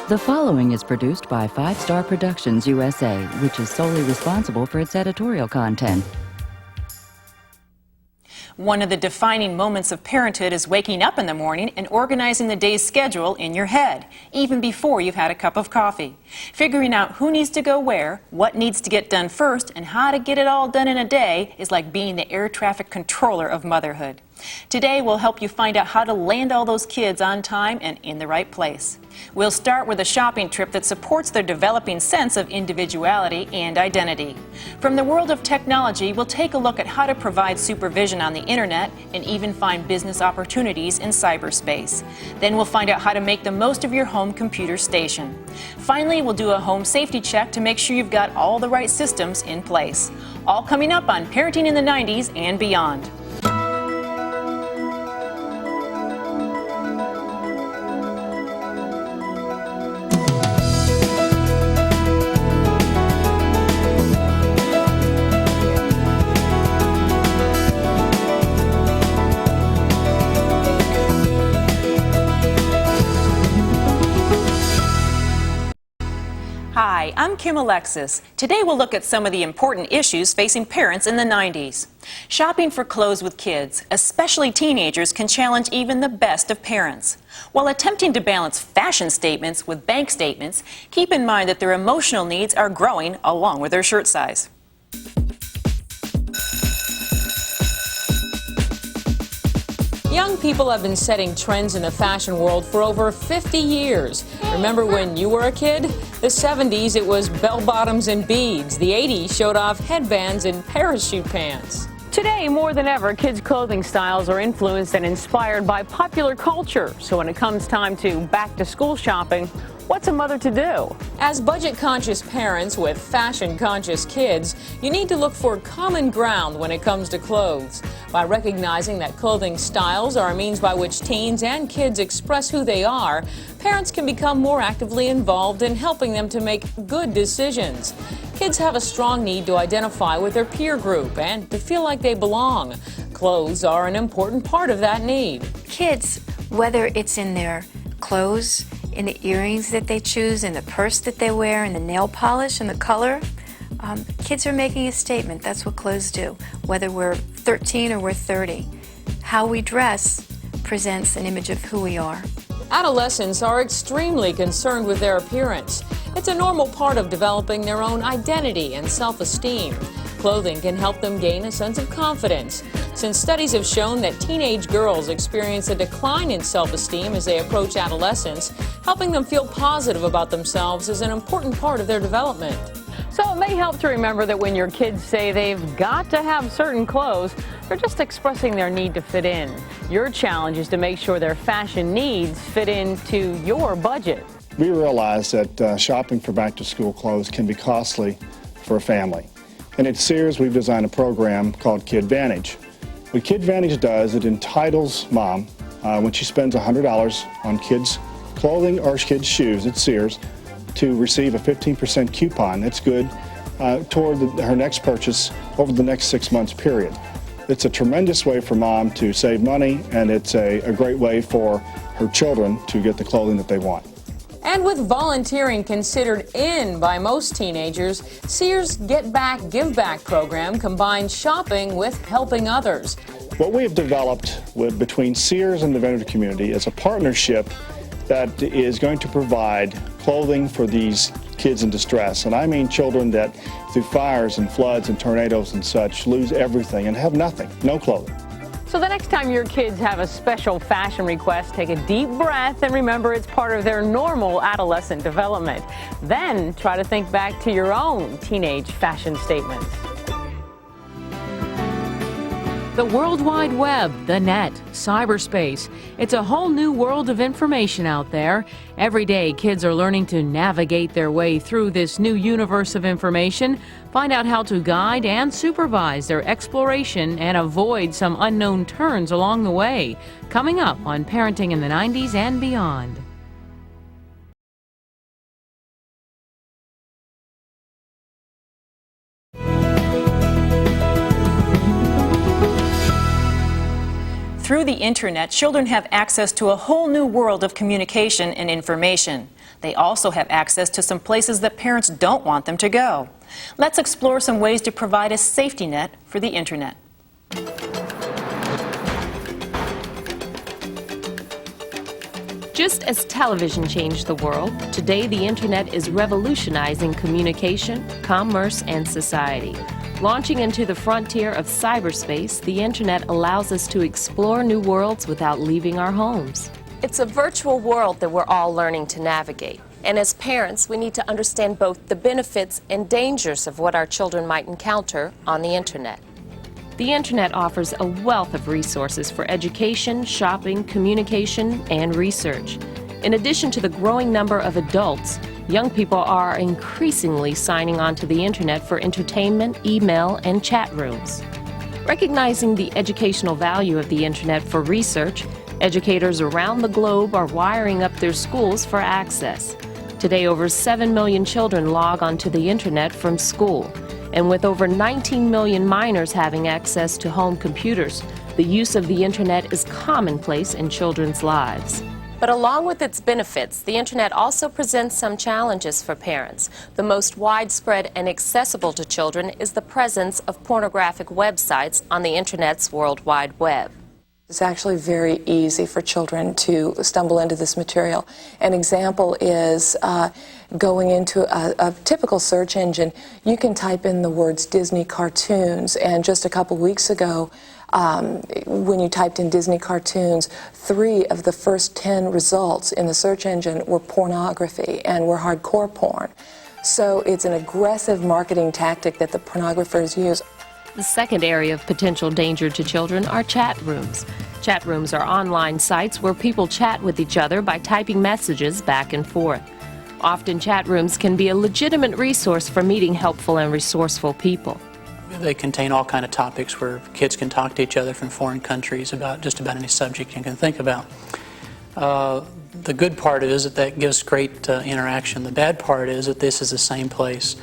The following is produced by 5 Star Productions USA, which is solely responsible for its editorial content. One of the defining moments of parenthood is waking up in the morning and organizing the day's schedule in your head, even before you've had a cup of coffee. Figuring out who needs to go where, what needs to get done first, and how to get it all done in a day is like being the air traffic controller of motherhood. Today, we'll help you find out how to land all those kids on time and in the right place. We'll start with a shopping trip that supports their developing sense of individuality and identity. From the world of technology, we'll take a look at how to provide supervision on the internet and even find business opportunities in cyberspace. Then we'll find out how to make the most of your home computer station. Finally, we'll do a home safety check to make sure you've got all the right systems in place. All coming up on Parenting in the 90s and Beyond. Hi, I'm Kim Alexis. Today we'll look at some of the important issues facing parents in the 90s. Shopping for clothes with kids, especially teenagers, can challenge even the best of parents. While attempting to balance fashion statements with bank statements, keep in mind that their emotional needs are growing along with their shirt size. Young people have been setting trends in the fashion world for over 50 years. Remember when you were a kid? The 70s, it was bell-bottoms and beads. The 80s showed off headbands and parachute pants. Today, more than ever, kids' clothing styles are influenced and inspired by popular culture. So when it comes time to back-to-school shopping, what's a mother to do? As budget-conscious parents with fashion-conscious kids, you need to look for common ground when it comes to clothes. By recognizing that clothing styles are a means by which teens and kids express who they are, parents can become more actively involved in helping them to make good decisions. Kids have a strong need to identify with their peer group and to feel like they belong. Clothes are an important part of that need. Kids, whether it's in their clothes, in the earrings that they choose, in the purse that they wear, in the nail polish, and the color, kids are making a statement. That's what clothes do, whether we're 13 or we're 30. How we dress presents an image of who we are. Adolescents are extremely concerned with their appearance. It's a normal part of developing their own identity and self-esteem. Clothing can help them gain a sense of confidence. Since studies have shown that teenage girls experience a decline in self-esteem as they approach adolescence, helping them feel positive about themselves is an important part of their development. So it may help to remember that when your kids say they've got to have certain clothes, they're just expressing their need to fit in. Your challenge is to make sure their fashion needs fit into your budget. We realize that shopping for back-to-school clothes can be costly for a family. And at Sears, we've designed a program called KidVantage. What KidVantage does, it entitles mom, when she spends $100 on kids' clothing or kids' shoes at Sears, to receive a 15% coupon that's good toward her next purchase over the next 6 months period. It's a tremendous way for mom to save money, and it's a great way for her children to get the clothing that they want. And with volunteering considered in by most teenagers, Sears' Get Back, Give Back program combines shopping with helping others. What we have developed between Sears and the vendor community is a partnership that is going to provide clothing for these kids in distress. And I mean children that through fires and floods and tornadoes and such lose everything and have nothing, no clothing. So the next time your kids have a special fashion request, take a deep breath and remember it's part of their normal adolescent development. Then try to think back to your own teenage fashion statements. The World Wide Web, the net, cyberspace. It's a whole new world of information out there. Every day, kids are learning to navigate their way through this new universe of information, find out how to guide and supervise their exploration and avoid some unknown turns along the way. Coming up on Parenting in the 90s and Beyond. Through the internet, children have access to a whole new world of communication and information. They also have access to some places that parents don't want them to go. Let's explore some ways to provide a safety net for the internet. Just as television changed the world, today the internet is revolutionizing communication, commerce, and society. Launching into the frontier of cyberspace, the internet allows us to explore new worlds without leaving our homes. It's a virtual world that we're all learning to navigate. And as parents, we need to understand both the benefits and dangers of what our children might encounter on the internet. The internet offers a wealth of resources for education, shopping, communication, and research. In addition to the growing number of adults, young people are increasingly signing on to the internet for entertainment, email, and chat rooms. Recognizing the educational value of the internet for research, educators around the globe are wiring up their schools for access. Today, over 7 million children log onto the internet from school. And with over 19 million minors having access to home computers, the use of the internet is commonplace in children's lives. But along with its benefits, the internet also presents some challenges for parents. The most widespread and accessible to children is the presence of pornographic websites on the internet's World Wide Web. It's actually very easy for children to stumble into this material. An example is going into a typical search engine. You can type in the words Disney cartoons, and just a couple weeks ago, when you typed in Disney cartoons, 3 of the first 10 results in the search engine were pornography and were hardcore porn. So it's an aggressive marketing tactic that the pornographers use. The second area of potential danger to children are chat rooms. Chat rooms are online sites where people chat with each other by typing messages back and forth. Often chat rooms can be a legitimate resource for meeting helpful and resourceful people. They contain all kinds of topics where kids can talk to each other from foreign countries about just about any subject you can think about. The good part is that gives great interaction. The bad part is that this is the same place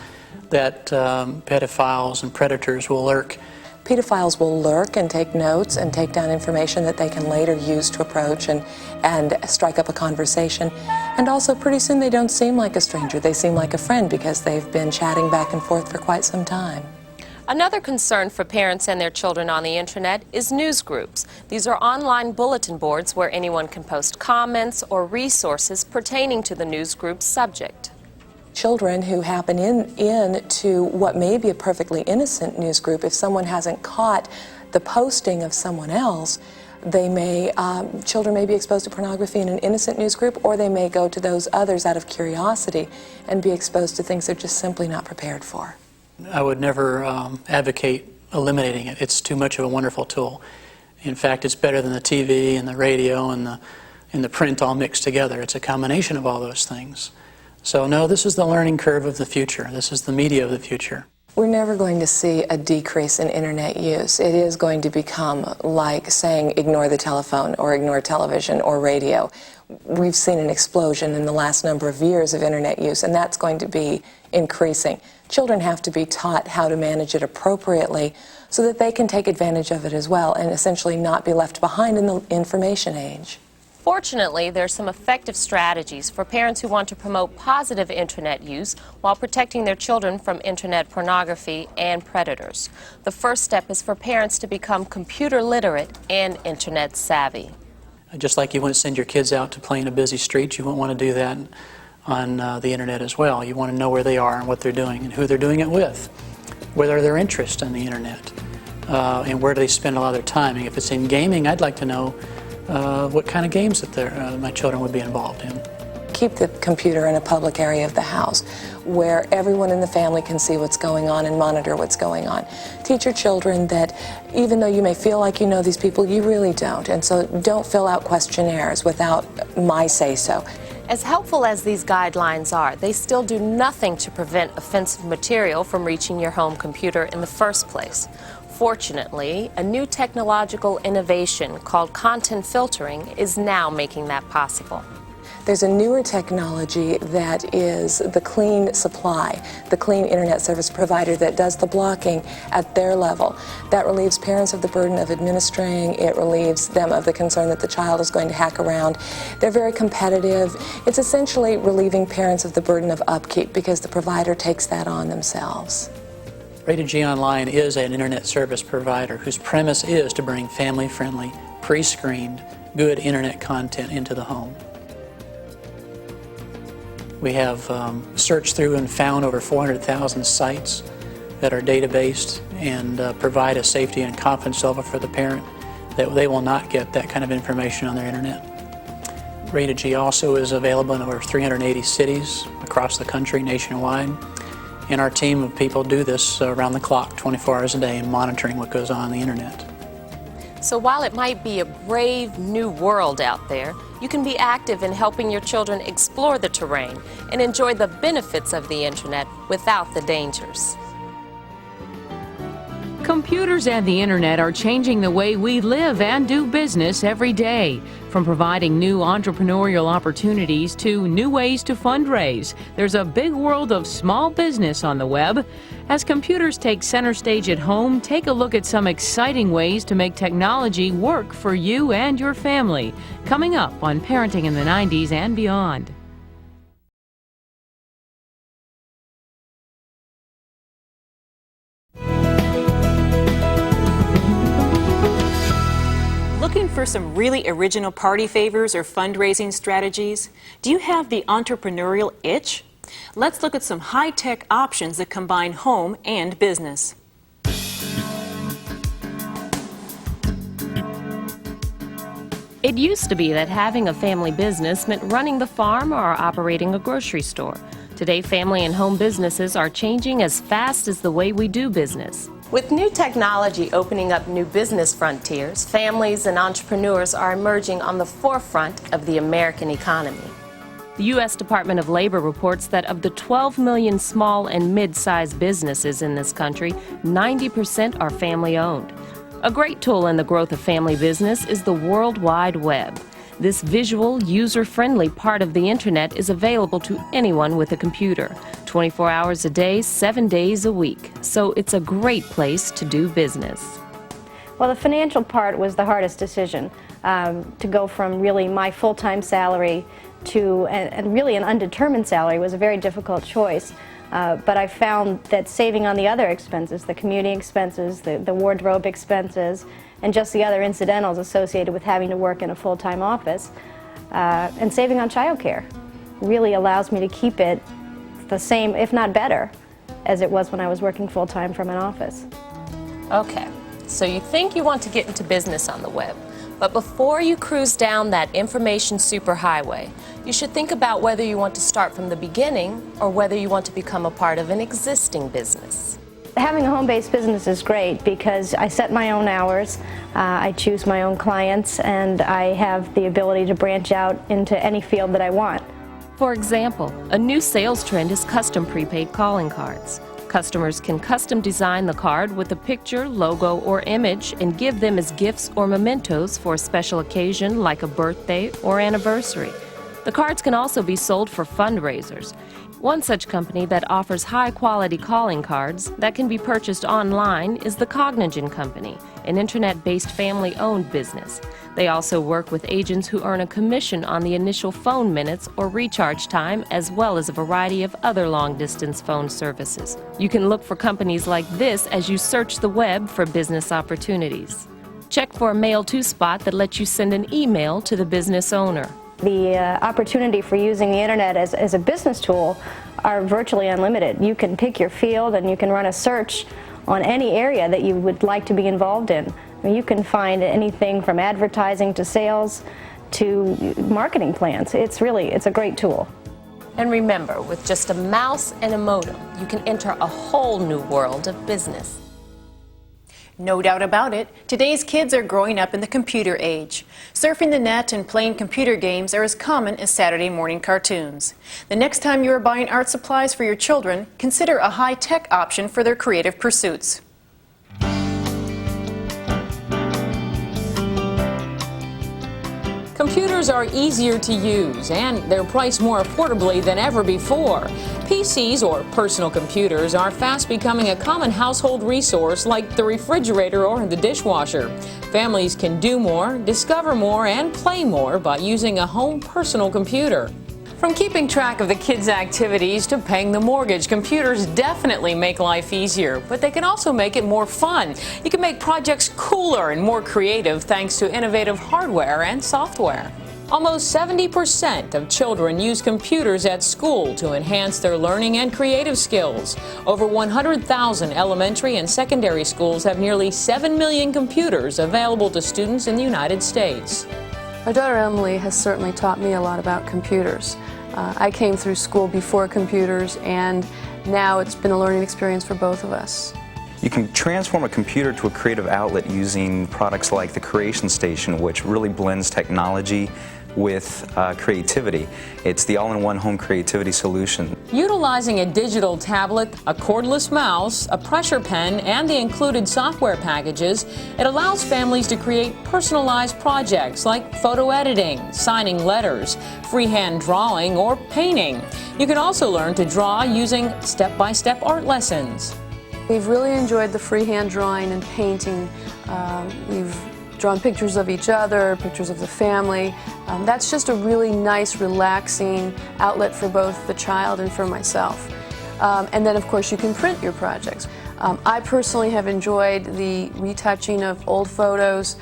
that pedophiles and predators will lurk. Pedophiles will lurk and take notes and take down information that they can later use to approach and strike up a conversation. And also pretty soon they don't seem like a stranger, they seem like a friend because they've been chatting back and forth for quite some time. Another concern for parents and their children on the internet is news groups. These are online bulletin boards where anyone can post comments or resources pertaining to the news group's subject. Children who happen into what may be a perfectly innocent news group, if someone hasn't caught the posting of someone else, children may be exposed to pornography in an innocent news group, or they may go to those others out of curiosity and be exposed to things they're just simply not prepared for. I would never advocate eliminating it. It's too much of a wonderful tool. In fact, it's better than the TV and the radio and the print all mixed together. It's a combination of all those things. So no, this is the learning curve of the future. This is the media of the future. We're never going to see a decrease in internet use. It is going to become like saying ignore the telephone or ignore television or radio. We've seen an explosion in the last number of years of internet use, and that's going to be increasing. Children have to be taught how to manage it appropriately so that they can take advantage of it as well and essentially not be left behind in the information age. Fortunately, there are some effective strategies for parents who want to promote positive internet use while protecting their children from internet pornography and predators. The first step is for parents to become computer literate and internet savvy. Just like you wouldn't send your kids out to play in a busy street, you wouldn't want to do that on the internet as well. You want to know where they are and what they're doing and who they're doing it with, whether their interest in the internet, and where do they spend a lot of their time. And if it's in gaming, I'd like to know what kind of games that my children would be involved in. Keep the computer in a public area of the house where everyone in the family can see what's going on and monitor what's going on. Teach your children that even though you may feel like you know these people, you really don't. And so don't fill out questionnaires without my say-so. As helpful as these guidelines are, they still do nothing to prevent offensive material from reaching your home computer in the first place. Fortunately, a new technological innovation called content filtering is now making that possible. There's a newer technology that is the clean supply, the clean internet service provider that does the blocking at their level. That relieves parents of the burden of administering. It relieves them of the concern that the child is going to hack around. They're very competitive. It's essentially relieving parents of the burden of upkeep because the provider takes that on themselves. Rated G Online is an internet service provider whose premise is to bring family-friendly, pre-screened, good internet content into the home. We have searched through and found over 400,000 sites that are data-based and provide a safety and confidence level for the parent that they will not get that kind of information on their internet. Rated G also is available in over 380 cities across the country, nationwide. And our team of people do this around the clock, 24 hours a day, monitoring what goes on the internet. So while it might be a brave new world out there, you can be active in helping your children explore the terrain and enjoy the benefits of the internet without the dangers. Computers and the internet are changing the way we live and do business every day. From providing new entrepreneurial opportunities to new ways to fundraise, there's a big world of small business on the web. As computers take center stage at home, take a look at some exciting ways to make technology work for you and your family. Coming up on Parenting in the 90s and Beyond. Looking for some really original party favors or fundraising strategies? Do you have the entrepreneurial itch? Let's look at some high-tech options that combine home and business. It used to be that having a family business meant running the farm or operating a grocery store. Today, family and home businesses are changing as fast as the way we do business. With new technology opening up new business frontiers, families and entrepreneurs are emerging on the forefront of the American economy. The U.S. Department of Labor reports that of the 12 million small and mid-sized businesses in this country, 90% are family-owned. A great tool in the growth of family business is the World Wide Web. This visual, user-friendly part of the internet is available to anyone with a computer, 24 hours a day, 7 days a week. So it's a great place to do business. Well, the financial part was the hardest decision, to go from really my full-time salary to and really an undetermined salary was a very difficult choice. But I found that saving on the other expenses, the commuting expenses, the wardrobe expenses, and just the other incidentals associated with having to work in a full-time office, and saving on childcare really allows me to keep it the same, if not better, as it was when I was working full-time from an office. Okay, so you think you want to get into business on the web, but before you cruise down that information superhighway, you should think about whether you want to start from the beginning or whether you want to become a part of an existing business. Having a home-based business is great because I set my own hours, I choose my own clients, and I have the ability to branch out into any field that I want. For example, a new sales trend is custom prepaid calling cards. Customers can custom design the card with a picture, logo, or image and give them as gifts or mementos for a special occasion like a birthday or anniversary. The cards can also be sold for fundraisers. One such company that offers high-quality calling cards that can be purchased online is the Cognigen Company, an internet-based family-owned business. They also work with agents who earn a commission on the initial phone minutes or recharge time, as well as a variety of other long-distance phone services. You can look for companies like this as you search the web for business opportunities. Check for a mail-to spot that lets you send an email to the business owner. The opportunity for using the internet as a business tool are virtually unlimited. You can pick your field and you can run a search on any area that you would like to be involved in. I mean, you can find anything from advertising to sales to marketing plans. It's a great tool. And remember, with just a mouse and a modem, you can enter a whole new world of business. No doubt about it, today's kids are growing up in the computer age. Surfing the net and playing computer games are as common as Saturday morning cartoons. The next time you are buying art supplies for your children, consider a high-tech option for their creative pursuits. Computers are easier to use, and they're priced more affordably than ever before. PCs, or personal computers, are fast becoming a common household resource like the refrigerator or the dishwasher. Families can do more, discover more, and play more by using a home personal computer. From keeping track of the kids' activities to paying the mortgage, computers definitely make life easier, but they can also make it more fun. You can make projects cooler and more creative thanks to innovative hardware and software. Almost 70% of children use computers at school to enhance their learning and creative skills. Over 100,000 elementary and secondary schools have nearly 7 million computers available to students in the United States. My daughter Emily has certainly taught me a lot about computers. I came through school before computers, and now it's been a learning experience for both of us. You can transform a computer to a creative outlet using products like the Creation Station, which really blends technology with creativity. It's the all-in-one home creativity solution. Utilizing a digital tablet, a cordless mouse, a pressure pen, and the included software packages, it allows families to create personalized projects like photo editing, signing letters, freehand drawing, or painting. You can also learn to draw using step-by-step art lessons. We've really enjoyed the freehand drawing and painting. We've drawn pictures of each other, pictures of the family. That's just a really nice, relaxing outlet for both the child and for myself. And then, of course, you can print your projects. I personally have enjoyed the retouching of old photos.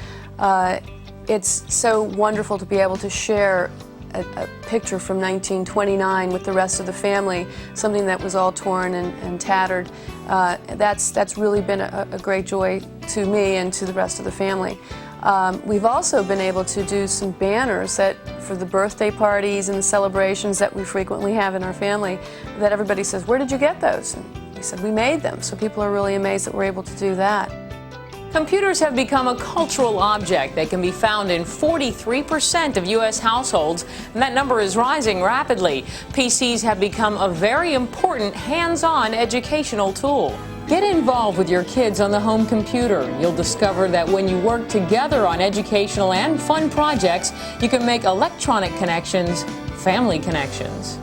It's so wonderful to be able to share a picture from 1929 with the rest of the family, something that was all torn and tattered. That's really been a great joy to me and to the rest of the family. We've also been able to do some banners for the birthday parties and the celebrations that we frequently have in our family, that everybody says, "Where did you get those?" And we said, "We made them." So people are really amazed that we're able to do that. Computers have become a cultural object. They can be found in 43% of U.S. households, and that number is rising rapidly. PCs have become a very important hands-on educational tool. Get involved with your kids on the home computer. You'll discover that when you work together on educational and fun projects, you can make electronic connections family connections.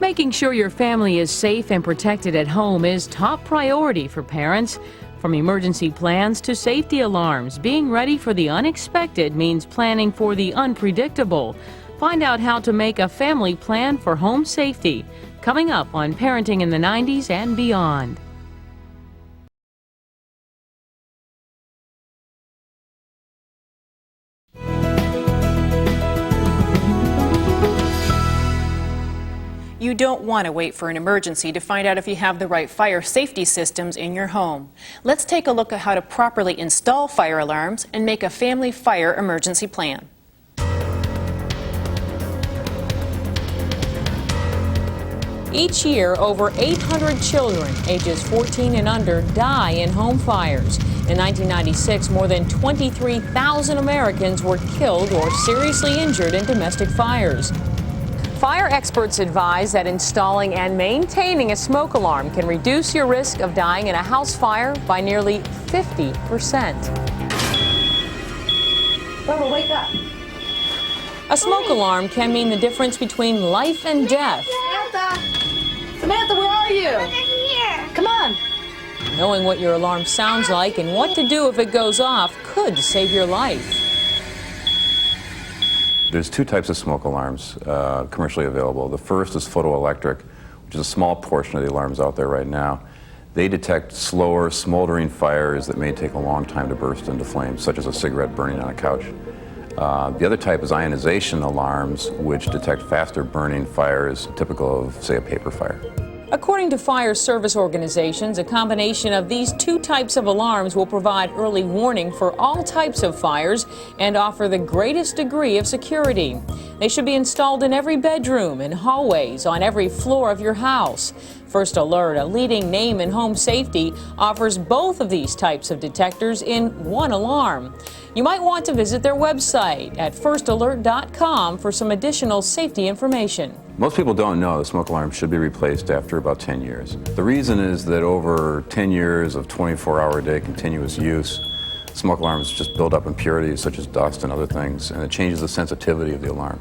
Making sure your family is safe and protected at home is top priority for parents. From emergency plans to safety alarms, being ready for the unexpected means planning for the unpredictable. Find out how to make a family plan for home safety. Coming up on Parenting in the 90s and Beyond. You don't want to wait for an emergency to find out if you have the right fire safety systems in your home. Let's take a look at how to properly install fire alarms and make a family fire emergency plan. Each year, over 800 children ages 14 and under die in home fires. In 1996, more than 23,000 Americans were killed or seriously injured in domestic fires. Fire experts advise that installing and maintaining a smoke alarm can reduce your risk of dying in a house fire by nearly 50%. Bubba, wake up. A smoke alarm can mean the difference between life and death. Samantha, where are you? Over here. Come on. Knowing what your alarm sounds like and what to do if it goes off could save your life. There's two types of smoke alarms commercially available. The first is photoelectric, which is a small portion of the alarms out there right now. They detect slower, smoldering fires that may take a long time to burst into flames, such as a cigarette burning on a couch. The other type is ionization alarms, which detect faster burning fires, typical of, say, a paper fire. According to fire service organizations, a combination of these two types of alarms will provide early warning for all types of fires and offer the greatest degree of security. They should be installed in every bedroom, in hallways, on every floor of your house. First Alert, a leading name in home safety, offers both of these types of detectors in one alarm. You might want to visit their website at firstalert.com for some additional safety information. Most people don't know the smoke alarm should be replaced after about 10 years. The reason is that over 10 years of 24-hour-a-day continuous use, Smoke alarms just build up impurities such as dust and other things, and it changes the sensitivity of the alarm.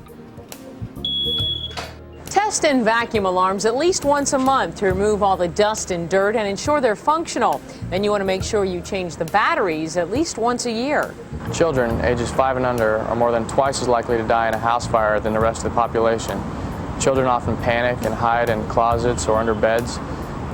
Test and vacuum alarms at least once a month to remove all the dust and dirt and ensure they're functional. Then you want to make sure you change the batteries at least once a year. Children ages 5 and under are more than twice as likely to die in a house fire than the rest of the population. Children often panic and hide in closets or under beds.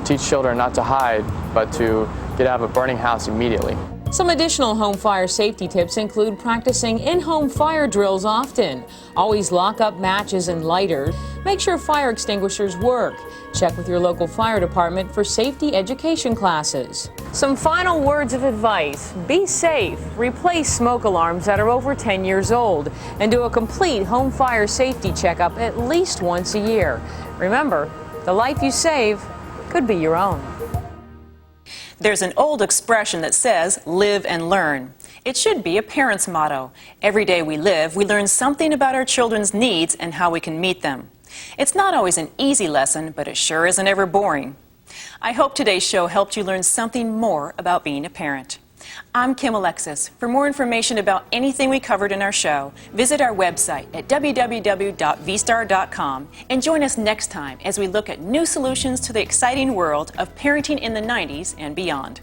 Teach children not to hide, but to get out of a burning house immediately. Some additional home fire safety tips include practicing in-home fire drills often. Always lock up matches and lighters. Make sure fire extinguishers work. Check with your local fire department for safety education classes. Some final words of advice. Be safe. Replace smoke alarms that are over 10 years old. And do a complete home fire safety checkup at least once a year. Remember, the life you save could be your own. There's an old expression that says, live and learn. It should be a parent's motto. Every day we live, we learn something about our children's needs and how we can meet them. It's not always an easy lesson, but it sure isn't ever boring. I hope today's show helped you learn something more about being a parent. I'm Kim Alexis. For more information about anything we covered in our show, visit our website at www.vstar.com and join us next time as we look at new solutions to the exciting world of parenting in the 90s and beyond.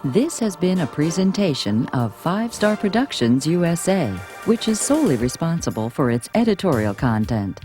This has been a presentation of 5 Star Productions USA, which is solely responsible for its editorial content.